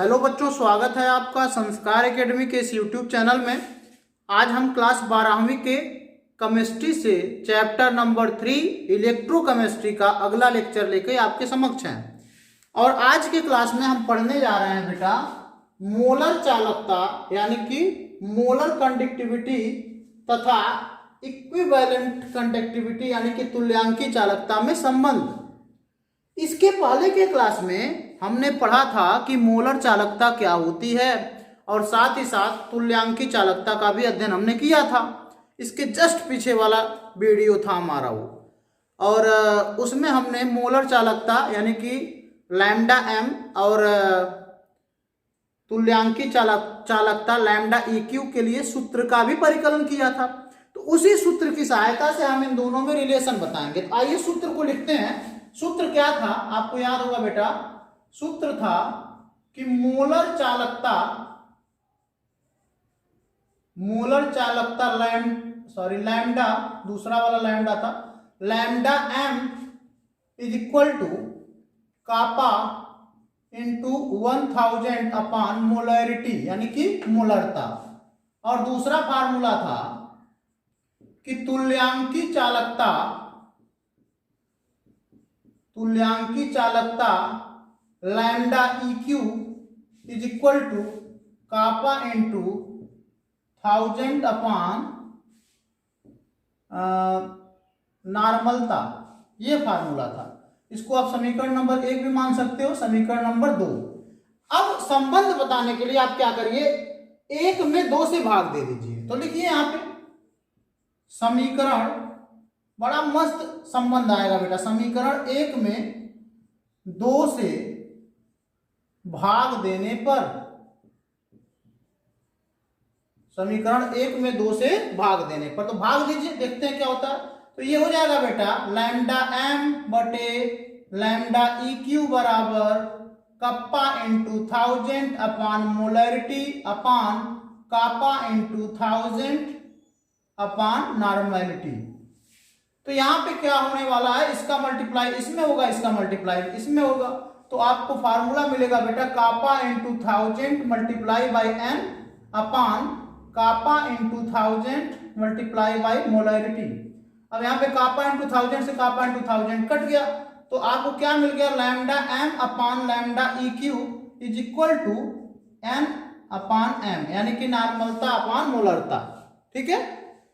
Hello बच्चों, स्वागत है आपका संस्कार एकेडमी के इस यूट्यूब चैनल में। आज हम क्लास 12वीं के केमिस्ट्री से चैप्टर नंबर 3 इलेक्ट्रोकेमिस्ट्री का अगला लेक्चर लेकर आपके समक्ष हैं। और आज के क्लास में हम पढ़ने जा रहे हैं बेटा मोलर चालकता यानी कि मोलर कंडक्टिविटी तथा इक्विवेलेंट कंडक्टिविटी यानी कि तुल्यांकी चालकता में संबंध। इसके पहले के क्लास में हमने पढ़ा था कि मोलर चालकता क्या होती है और साथ ही साथ तुल्यांकी चालकता का भी अध्ययन हमने किया था। इसके जस्ट पीछे वाला वीडियो था हमारा वो, और उसमें हमने मोलर चालकता यानी कि लैम्डा एम और तुल्यांकी चालकता लैम्डा EQ के लिए सूत्र का भी परिकलन किया था। तो उसी सूत्र की सहायता से हम इन दोनों में रिलेशन बताएंगे। तो आइए सूत्र को लिखते हैं। सूत्र क्या था आपको याद होगा बेटा, सूत्र था कि मोलर चालकता लैम्डा, दूसरा वाला लैम्डा था, lambda m is equal to kappa into 1000 upon molarity यानी कि मोलरता। और दूसरा फार्मूला था कि तुल्यांकी चालकता lambda EQ is equal to kappa into 1000 upon नॉर्मलता। ये फार्मूला था। इसको आप समीकरण नंबर 1 भी मान सकते हो, समीकरण नंबर 2। अब संबंध बताने के लिए आप क्या करिए, 1 में 2 से भाग दे दीजिए। तो लिखिए यहां पे समीकरण, बड़ा मस्त संबंध आएगा बेटा। समीकरण 1 में 2 से भाग देने पर, समीकरण 1 में 2 से भाग देने पर, तो भाग दीजिए, देखते हैं क्या होता है। तो ये हो जाएगा बेटा लैम्डा एम बटे लैम्डा EQ बराबर kappa into 1000 upon molarity upon kappa into 1000 upon normality. तो यहां पे क्या होने वाला है, इसका मल्टीप्लाई इसमें होगा, इसका मल्टीप्लाई इसमें होगा। तो आपको फार्मूला मिलेगा बेटा kappa into 1000 multiply by n upon kappa into 1000 multiply by molarity. अब यहाँ पे कापा इंटू 1000 से कापा इंटू 1000 कट गया, तो आपको क्या मिल गया, lambda m upon lambda EQ is equal to n upon m यानी कि नॉर्मलता अपॉन मोलरता। ठीक है,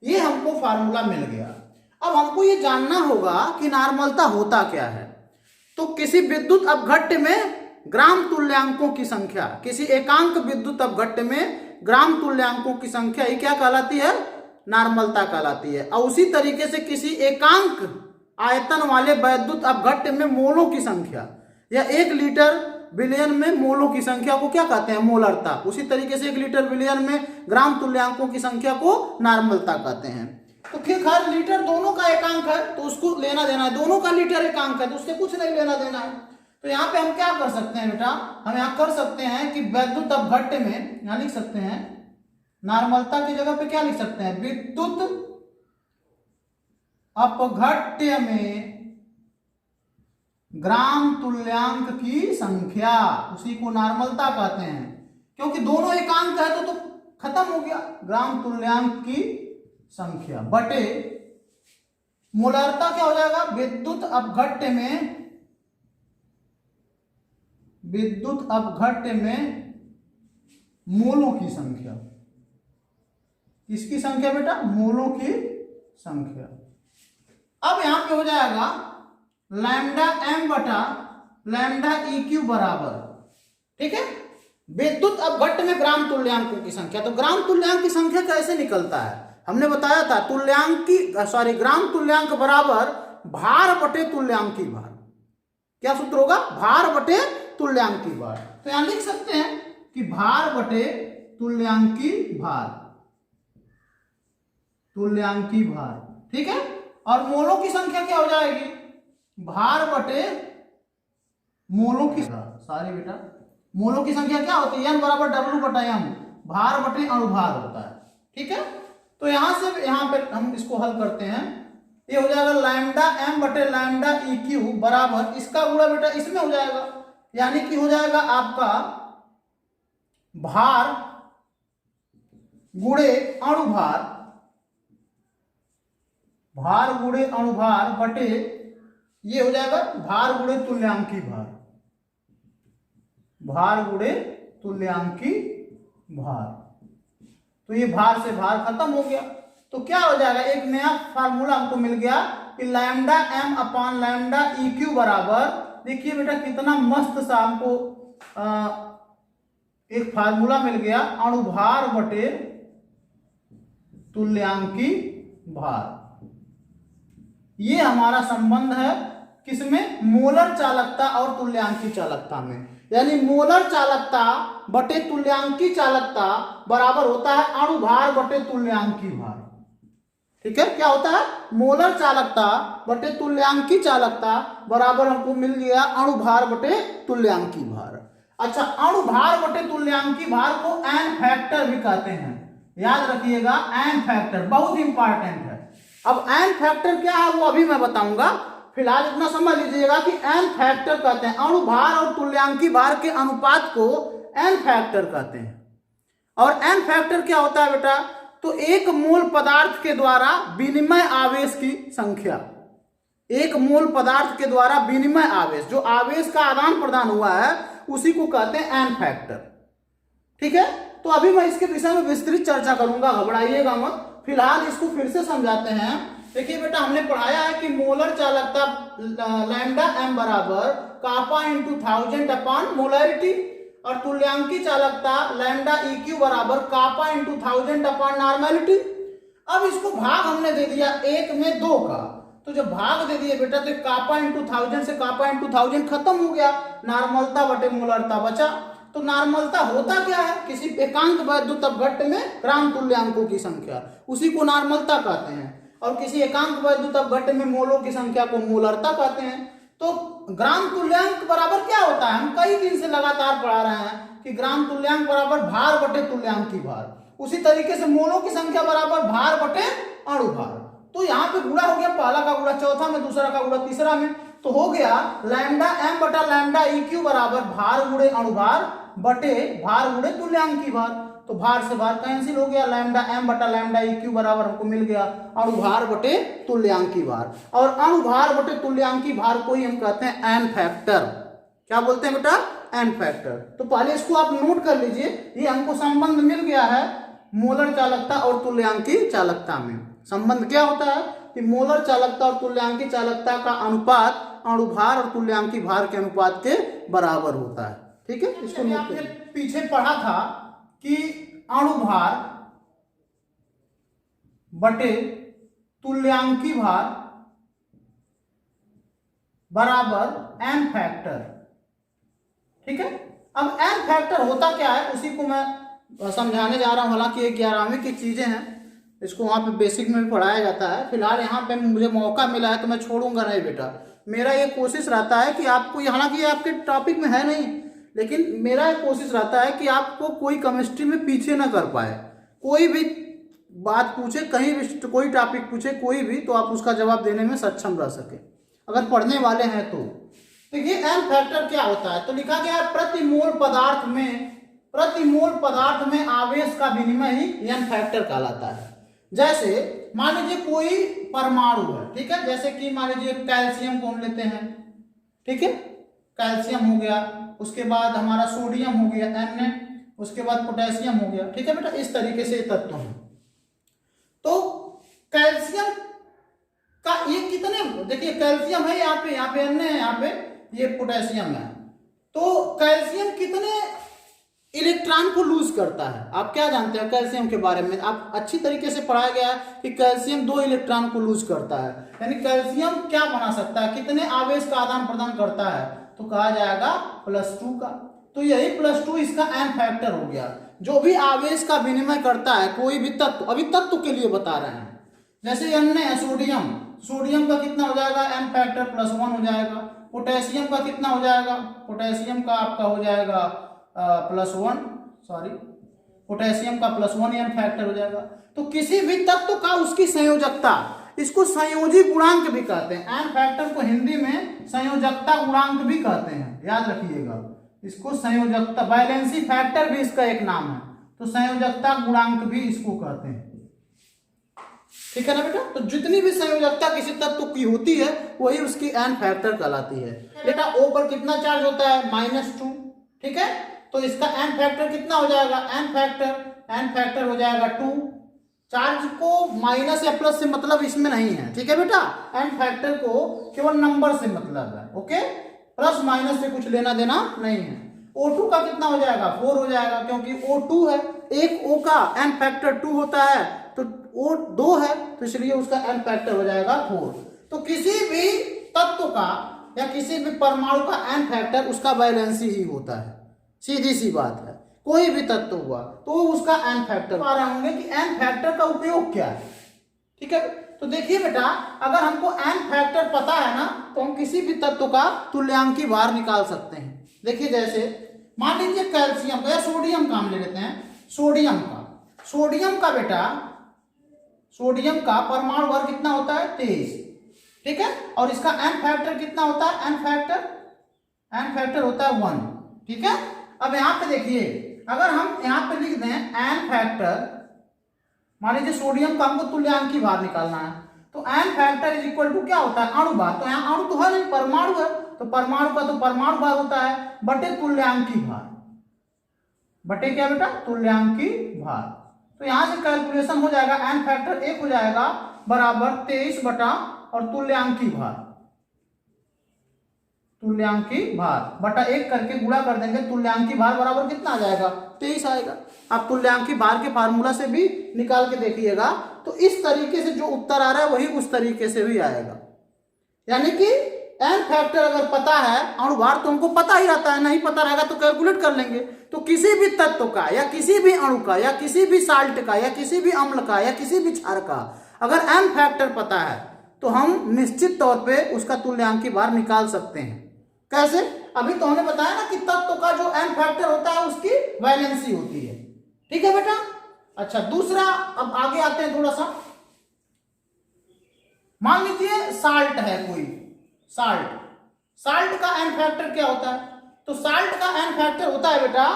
ये हमको फार्मूला मिल गया। अब हमको ये जानना होगा कि नॉर्मलता होता क्या है। तो किसी विद्युत अपघट्य में ग्राम तुल्यांकों की संख्या, किसी एकांक विद्युत अपघट्य में ग्राम तुल्यांकों की संख्या ही क्या कहलाती है, नॉर्मलता कहलाती है। और उसी तरीके से किसी एकांक आयतन वाले विद्युत अपघट्य में मोलों की संख्या या 1 लीटर बिलियन में मोलों की संख्या को क्या कहते हैं, मोलरता। उसी तरीके से 1 लीटर बिलियन में ग्राम तुल्यांकों की संख्या को नॉर्मलता कहते हैं। तो फिर हर लीटर दोनों का एकांक है तो उसको लेना देना है, दोनों का लीटर एकांक है तो उससे कुछ नहीं लेना देना है। तो यहाँ पे हम क्या कर सकते हैं बेटा, हम यहाँ कर सकते हैं कि विद्युत अपघट्य में यहाँ लिख सकते हैं, नॉर्मलता की जगह पे क्या लिख सकते हैं, विद्युत अपघट्य में ग्राम तुल्यांक की संख्या, उसी को नॉर्मलता कहते हैं। क्योंकि दोनों एकांक है तो खत्म हो गया, ग्राम तुल्यांक की संख्या बटे मोलरता क्या हो जाएगा, विद्युत अपघट्य में मोलों की संख्या। किसकी संख्या बेटा, मोलों की संख्या। अब यहां पे हो जाएगा लैम्डा एम बटा लैम्डा EQ बराबर, ठीक है, विद्युत अपघट्य में ग्राम तुल्यांकों की संख्या। तो ग्राम तुल्यांक की संख्या कैसे निकलता है, हमने बताया था ग्राम तुल्यांक बराबर भार बटे तुल्यांकी भार। क्या सूत्र होगा, भार बटे तुल्यांकी भार। तो यहां लिख सकते हैं कि भार बटे तुल्यांकी भार, ठीक है। और मोलों की संख्या क्या हो जाएगी, भार बटे मोलों की, सारी बेटा मोलों की संख्या क्या होती है, N बराबर W बटा M, भार बटे अणुभार होता है। ठीक है, तो यहां से यहां पे हम इसको हल करते हैं। ये हो जाएगा लैम्डा एम बटे लैम्डा EQ बराबर, इसका गुणा बेटा इसमें हो जाएगा, यानी कि हो जाएगा आपका भार गुणे अणुभार, भार गुणे अणुभार बटे ये हो जाएगा भार गुणे तुल्यांकी भार, भार गुणे तुल्यांकी भार। तो ये भार से भार खत्म हो गया। तो क्या हो जाएगा, एक नया फार्मूला हमको मिल गया कि lambda m upon lambda E Q बराबर, देखिए बेटा कितना मस्त सा हमको एक फार्मूला मिल गया, अणुभार बटे तुल्यांकी भार। ये हमारा संबंध है किसमें, मोलर चालकता और तुल्यांकी चालकता में। यानी मोलर चालकता बटे तुल्यांकी चालकता बराबर होता है अणुभार बटे तुल्यांकी भार। ठीक है, क्या होता है, मोलर चालकता बटे तुल्यांकी चालकता बराबर हमको मिल गया अणुभार बटे तुल्यांकी भार। अच्छा, अणुभार बटे तुल्यांकी भार को एन फैक्टर भी कहते हैं, याद रखिएगा, एन फैक्टर बहुत इंपॉर्टेंट है। अब एन फैक्टर क्या है वो अभी मैं बताऊंगा, फिलहाल इतना समझ लीजिएगा कि एन फैक्टर कहते हैं अणुभार और तुल्यांकी भार के अनुपात को एन फैक्टर कहते हैं। और एन फैक्टर क्या होता है बेटा, तो एक मोल पदार्थ के द्वारा विनिमय आवेश की संख्या, एक मोल पदार्थ के द्वारा विनिमय आवेश, जो आवेश का आदान प्रदान हुआ है उसी को कहते हैं एन फैक्टर। ठीक है, तो अभी मैं इसके विषय में विस्तृत चर्चा करूंगा, घबराइएगा मत, फिलहाल इसको फिर से समझाते हैं। देखिए बेटा, हमने पढ़ाया है कि मोलर चालकता लैम्डा एम बराबर कापा इंटू 1000 अपॉन मोलरिटी, और तुल्यांकी चालकता लैम्डा ई क्यू बराबर कापा इंटू 1000 अपॉन नॉर्मेलिटी। अब इसको भाग हमने दे दिया 1 में 2 का, तो जब भाग दे दिए बेटा तो कापा इंटू 1000 से कापा इंटू 1000 खत्म हो गया, नॉर्मलता बटे मोलरता बचा। तो नॉर्मलता होता क्या है, किसी एकांक वैद्युत अपघट्ट में ग्राम तुल्यांकों की संख्या, उसी को नॉर्मलता कहते हैं, और किसी एकांक वैद्युत अपघट्ट में मोलों की संख्या को मोलरता कहते हैं। तो ग्राम तुल्यांक बराबर क्या होता है, हम कई दिन से लगातार पढ़ा रहे हैं कि ग्राम तुल्यांक बराबर भार बटे तुल्यांकी भार, उसी तरीके से मोलों की संख्या बराबर भार बटे अणुभार। तो यहाँ पे गुणा हो गया, पहला का गुणा चौथा में, दूसरा का गुणा तीसरा में, तो हो गया लैम्डा एम बटा लैम्डा ई क्यू बराबर भार गुणे अणुभार बटे भार गुणे तुल्यांकी भार। तो भार से भार कैंसिल हो गया, लैम्डा एम बटा लैम्डा ई क्यू बराबर हमको मिल गया अणुभार बटे तुल्यांकी भार। और अणुभार बटे तुल्यांकी भार को ही हम कहते हैं एन फैक्टर। क्या बोलते हैं बेटा, एन फैक्टर। तो पहले इसको आप नोट कर लीजिए, ये हमको संबंध मिल गया है मोलर चालकता और तुल्यांकी चालकता में। संबंध क्या होता है कि मोलर चालकता और तुल्यांकी चालकता का अनुपात अणुभार और तुल्यांकी भार के अनुपात के बराबर होता है। ठीक है, इसको आपने पीछे पढ़ा था कि अणुभार बटे तुल्यांकी भार बराबर एन फैक्टर। ठीक है, अब एन फैक्टर होता क्या है उसी को मैं समझाने जा रहा हूं। हालांकि ये 11वीं की चीजें हैं, इसको वहां पे बेसिक में भी पढ़ाया जाता है। फिलहाल यहाँ पे मुझे मौका मिला है तो मैं छोड़ूंगा नहीं बेटा। मेरा ये कोशिश रहता है कि आपको, हालांकि ये आपके टॉपिक में है नहीं, लेकिन मेरा एक कोशिश रहता है कि आपको कोई केमिस्ट्री में पीछे ना कर पाए। कोई भी बात पूछे, कहीं भी कोई टॉपिक पूछे कोई भी, तो आप उसका जवाब देने में सक्षम रह सके अगर पढ़ने वाले हैं तो। देखिए एन फैक्टर क्या होता है, तो लिखा गया है प्रति मोल पदार्थ में आवेश का विनिमय ही एन फैक्टर कहलाता है। जैसे मान लीजिए कोई परमाणु है, ठीक है, जैसे कि मान लीजिए कैल्शियम को हम लेते हैं, ठीक है, कैल्शियम हो गया, उसके बाद हमारा सोडियम हो गया Na, उसके बाद पोटेशियम हो गया। ठीक है बेटा, इस तरीके से तत्व हैं। तो कैल्शियम का ये कितने, देखिए कैल्शियम है यहाँ पे Na है, यहाँ पे ये पोटेशियम है। तो कैल्शियम कितने इलेक्ट्रॉन को लूज करता है, आप क्या जानते हैं कैल्शियम के बारे में? आप अच्छी तरीके से पढ़ाया गया है कि कैल्शियम 2 इलेक्ट्रॉन को लूज करता है। यानी कैल्शियम क्या बना सकता है, कितने आवेश का आदान प्रदान करता है, तो कहा जाएगा +2 का। तो यही +2 इसका एन फैक्टर हो गया। जो भी आवेश का विनिमय करता है कोई भी तत्व, अभी तत्व के लिए बता रहे हैं, जैसे अन्य है सोडियम का कितना हो जाएगा, एन फैक्टर +1 हो जाएगा। पोटेशियम का कितना हो जाएगा, पोटेशियम का आपका हो जाएगा पोटेशियम का +1 एन फैक्टर हो जाएगा। तो किसी भी तत्व का उसकी संयोजकता, इसको संयोजी गुणांक भी कहते हैं। एन फैक्टर को हिंदी में संयोजकता गुणांक भी कहते हैं, याद रखिएगा। इसको संयोजकता, वैलेंसी फैक्टर भी इसका एक नाम है, तो संयोजकता गुणांक भी इसको कहते हैं। ठीक है ना बेटा। तो जितनी भी संयोजकता किसी तत्व की होती है वही उसकी एन फैक्टर कहलाती है। बेटा ओ पर कितना चार्ज होता है, -2। ठीक है, तो इसका एन फैक्टर कितना हो जाएगा, एन फैक्टर हो जाएगा 2। चार्ज को माइनस या प्लस से मतलब इसमें नहीं है। ठीक है बेटा, एन फैक्टर को केवल नंबर से मतलब है। ओके, प्लस माइनस से कुछ लेना देना नहीं है। O2 का कितना हो जाएगा, 4 हो जाएगा, क्योंकि O2 है, एक O का एन फैक्टर 2 होता है, तो O 2 है, तो इसलिए उसका एन फैक्टर हो जाएगा 4। तो किसी भी तत्व का या किसी भी परमाणु का एन फैक्टर उसका वैलेंसी ही होता है, सीधी सी बात है। कोई भी तत्व हुआ तो उसका एन फैक्टर आ रहे होंगे कि एन फैक्टर का उपयोग क्या है। ठीक है, तो देखिए बेटा, अगर हमको एन फैक्टर पता है ना, तो हम किसी भी तत्व का तुल्यांकी भार निकाल सकते हैं। देखिए, जैसे मान लीजिए कैल्शियम का या सोडियम का हम ले लेते हैं, सोडियम का बेटा, सोडियम का परमाणु भार कितना होता है, 23। ठीक है, और इसका एन फैक्टर कितना होता है, एन फैक्टर होता है 1। ठीक है, अब यहां पे देखिए, अगर हम यहां पे लिख दें एन फैक्टर, मान लीजिए सोडियम का हमको तुल्यांकी भार निकालना है, तो n factor is equal to क्या होता है, अणु भार। तो यहाँ अणु तो है नहीं, परमाणु है, तो परमाणु का तो परमाणु भार होता है बटे तुल्यांकी भार, बटे क्या बेटा, तुल्यांकी भार। तो यहां से कैलकुलेशन हो जाएगा, एन फैक्टर 1 हो जाएगा बराबर 23 बटा और तुल्यांकी भार बटा 1 करके गुणा कर देंगे, तुल्यांकी भार बराबर कितना आ जाएगा, 23 आएगा। आप तुल्यांकी भार के फार्मूला से भी निकाल के देखिएगा, तो इस तरीके से जो उत्तर आ रहा है वही उस तरीके से भी आएगा। यानी कि एन फैक्टर अगर पता है, अणु भार तो हमको पता ही रहता है, नहीं पता रहेगा तो कैलकुलेट कर लेंगे। तो किसी भी तत्व का या किसी भी अणु का या किसी भी साल्ट का या किसी भी अम्ल का या किसी भी क्षार का अगर एन फैक्टर पता है तो हम निश्चित तौर पे उसका तुल्यांकी भार निकाल सकते हैं। कैसे, अभी तो हमने बताया ना कि तत्व का जो एन फैक्टर होता है उसकी वैलेंसी होती है। ठीक है बेटा। अच्छा, दूसरा, अब आगे आते हैं थोड़ा सा। मान लीजिए साल्ट है कोई, साल्ट का एन फैक्टर क्या होता है, तो साल्ट का एन फैक्टर होता है बेटा,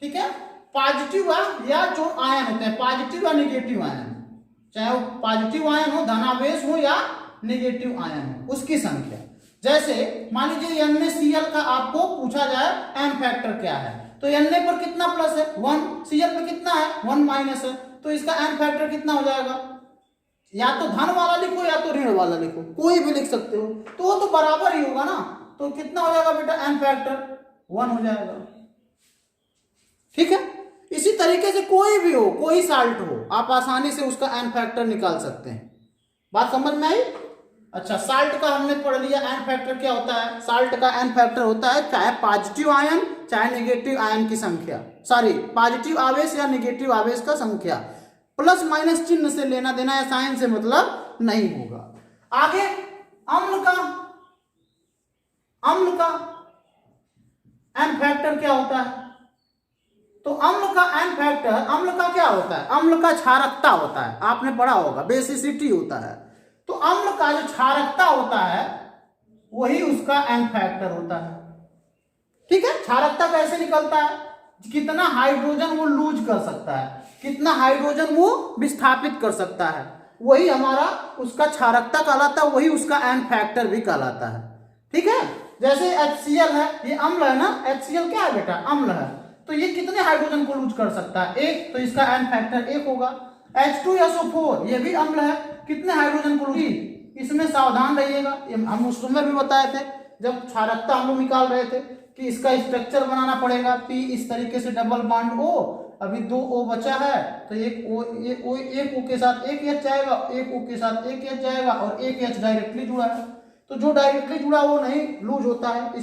ठीक है, पॉजिटिव या जो आयन होते हैं, पॉजिटिव या निगेटिव आयन, चाहे वो पॉजिटिव आयन हो, धनावेश हो या निगेटिव आयन हो, उसकी संख्या। जैसे मान लीजिए NaCl का आपको पूछा जाए एन फैक्टर क्या है, तो Na पर कितना प्लस है, 1, Cl पर कितना है, 1 माइनस है, तो इसका एन फैक्टर कितना हो जाएगा, या तो धन वाला लिखो या तो ऋण वाला लिखो, कोई भी लिख सकते हो, तो वो तो बराबर ही होगा ना। तो कितना हो जाएगा बेटा, एन फैक्टर 1 हो जाएगा। ठीक है, इसी तरीके से कोई भी हो, कोई साल्ट हो, आप आसानी से उसका एन फैक्टर निकाल सकते हैं। बात समझ में आई। अच्छा, साल्ट का हमने पढ़ लिया एन फैक्टर क्या होता है। साल्ट का एन फैक्टर होता है चाहे पॉजिटिव आयन चाहे नेगेटिव आयन की संख्या, पॉजिटिव आवेश या नेगेटिव आवेश का संख्या, प्लस माइनस चिन्ह से लेना देना या साइन से मतलब नहीं होगा। आगे अम्ल का एन फैक्टर क्या होता है, तो अम्ल का एन फैक्टर, अम्ल का क्या होता है, अम्ल का क्षारकता होता है, आपने पढ़ा होगा, बेसिसिटी होता है। तो अम्ल का जो क्षारकता होता है वही उसका एन फैक्टर होता है। ठीक है, क्षारकता कैसे निकलता है, कितना हाइड्रोजन वो लूज कर सकता है, कितना हाइड्रोजन वो विस्थापित कर सकता है, वही हमारा उसका क्षारकता कहलाता है, वही उसका एन फैक्टर भी कहलाता है। ठीक है, जैसे HCl है, ये अम्ल है ना, HCl क्या है बेटा, अम्ल है, तो ये कितने हाइड्रोजन को लूज कर सकता है, 1, तो इसका एन फैक्टर 1 होगा। H2SO4 ये भी अम्ल है, कितने हाइड्रोजन को लूज, इसमें सावधान रहिएगा, हम उस समय भी बताए थे जब क्षारकता हम लोग निकाल रहे थे कि इसका स्ट्रक्चर बनाना पड़ेगा, P इस तरीके से डबल बॉन्ड O, अभी 2 O बचा है, तो एक O के साथ एक H जाएगा, एक O के साथ एक H जाएगा और एक H डायरेक्टली जुड़ा है, तो जो डायरेक्टली जुड़ा वो नहीं लूज होता है।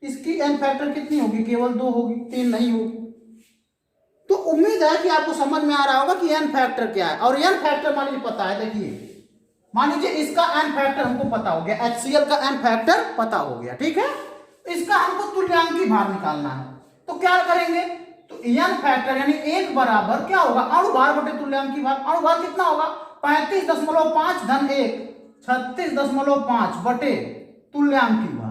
इसकी एन फैक्टर कितनी होगी, केवल 2 होगी, 3 नहीं होगी। तो उम्मीद है कि आपको समझ में आ रहा होगा कि एन फैक्टर क्या है। और एन फैक्टर मान लीजिए पता है, देखिए मान लीजिए इसका एन फैक्टर हमको पता हो गया, HCl का एन फैक्टर पता हो गया। ठीक है, इसका हमको तुल्यांकी भार निकालना है, तो क्या करेंगे, तो एन फैक्टर यानी 1 बराबर क्या होगा, अणु भार बटे तुल्यांकी भार। अणु भार कितना होगा, 35.5 धन 1 36.5 बटे तुल्यांकी भार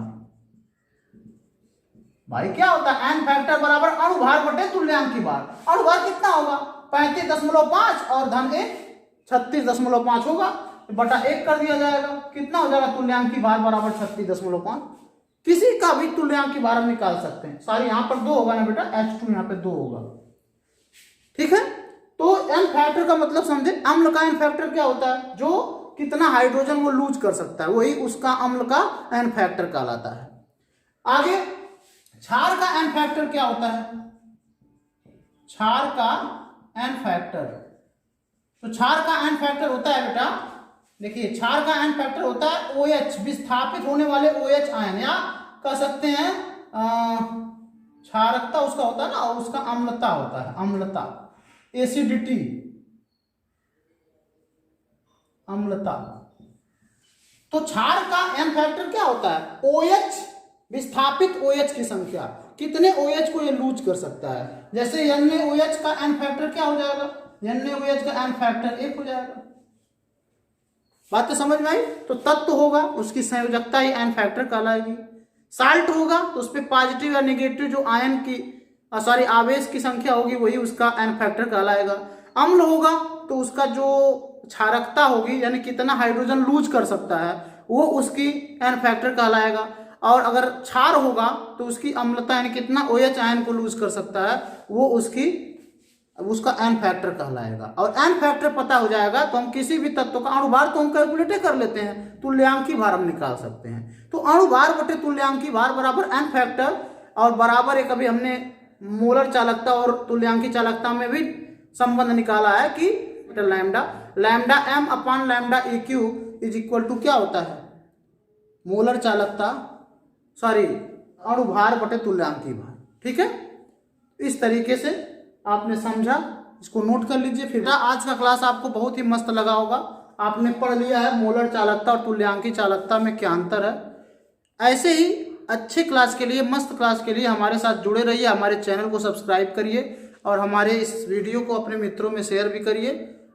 भाई क्या होता है, एन फैक्टर बराबर अणुभार बटे तुल्यांकी भार। अणुभार कितना होगा 35.5 और धन 1 36.5 होगा, बटा 1 कर दिया जाएगा, कितना हो जाएगा तुल्यांकी भार बराबर 36.5। किसी का भी तुल्यांकी भार हम निकाल सकते हैं। सारी यहाँ पर 2 होगा ना बेटा, H2 यहाँ पे 2 होगा, ठीक है। तो एन फैक्टर का मतलब समझे, अम्ल का एन फैक्टर क्या होता है, जो कितना हाइड्रोजन वो लूज कर सकता है, वही उसका अम्ल का एन फैक्टर कहलाता है। आगे क्षार का एन फैक्टर क्या होता है, क्षार का एन फैक्टर, तो क्षार का एन फैक्टर होता है बेटा, देखिए क्षार का एन फैक्टर होता है OH, विस्थापित होने वाले OH आयन, या कह सकते हैं क्षारकता उसका होता है ना, और उसका अम्लता होता है, अम्लता, एसिडिटी, अम्लता। तो क्षार का एन फैक्टर क्या होता है, OH, विस्थापित OH की संख्या, कितने OH को ये लूज कर सकता है। जैसे NaOH का एन फैक्टर क्या हो जाएगा, NaOH का एन फैक्टर 1 हो जाएगा। बात तो समझ में आई। तो तत्व होगा उसकी संयोजकता ही एन फैक्टर कहलाएगी। साल्ट होगा तो उस पर पॉजिटिव या नेगेटिव जो आयन की आवेश की संख्या होगी वही उसका एन फैक्टर कहलाएगा। अम्ल होगा तो उसका जो क्षारकता होगी, यानी कितना हाइड्रोजन लूज कर सकता है, वो उसकी एन फैक्टर कहलाएगा। और अगर क्षार होगा तो उसकी अम्लता, यानी कितना OH आयन को लूज कर सकता है, वो उसका एन फैक्टर कहलाएगा। और एन फैक्टर पता हो जाएगा तो हम किसी भी तत्व का अणुभार तो हम कैलकुलेट कर लेते हैं, तुल्यांकी भार हम निकाल सकते हैं। तो अणुभार बटे तुल्यांकी भार बराबर एन फैक्टर, और बराबर एक अभी हमने मोलर चालकता और तुल्यांकी चालकता में भी संबंध निकाला है कि lambda m upon lambda EQ is equal to क्या होता है, मोलर चालकता, अणुभार बटे तुल्यांकी भार, ठीक है। इस तरीके से आपने समझा, इसको नोट कर लीजिए। फिर आज का क्लास आपको बहुत ही मस्त लगा होगा, आपने पढ़ लिया है मोलर चालकता और तुल्यांकी चालकता में क्या अंतर है। ऐसे ही अच्छे क्लास के लिए, मस्त क्लास के लिए हमारे साथ जुड़े रहिए, हमारे चैनल को सब्सक्राइब करिए और हमारे इस वीडियो को अपने मित्रों में शेयर भी करिए,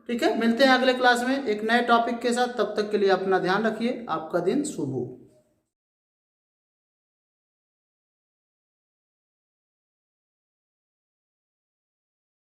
ठीक है। मिलते हैं अगले क्लास में एक नए टॉपिक के साथ, तब तक के लिए अपना ध्यान रखिए। आपका दिन शुभ हो।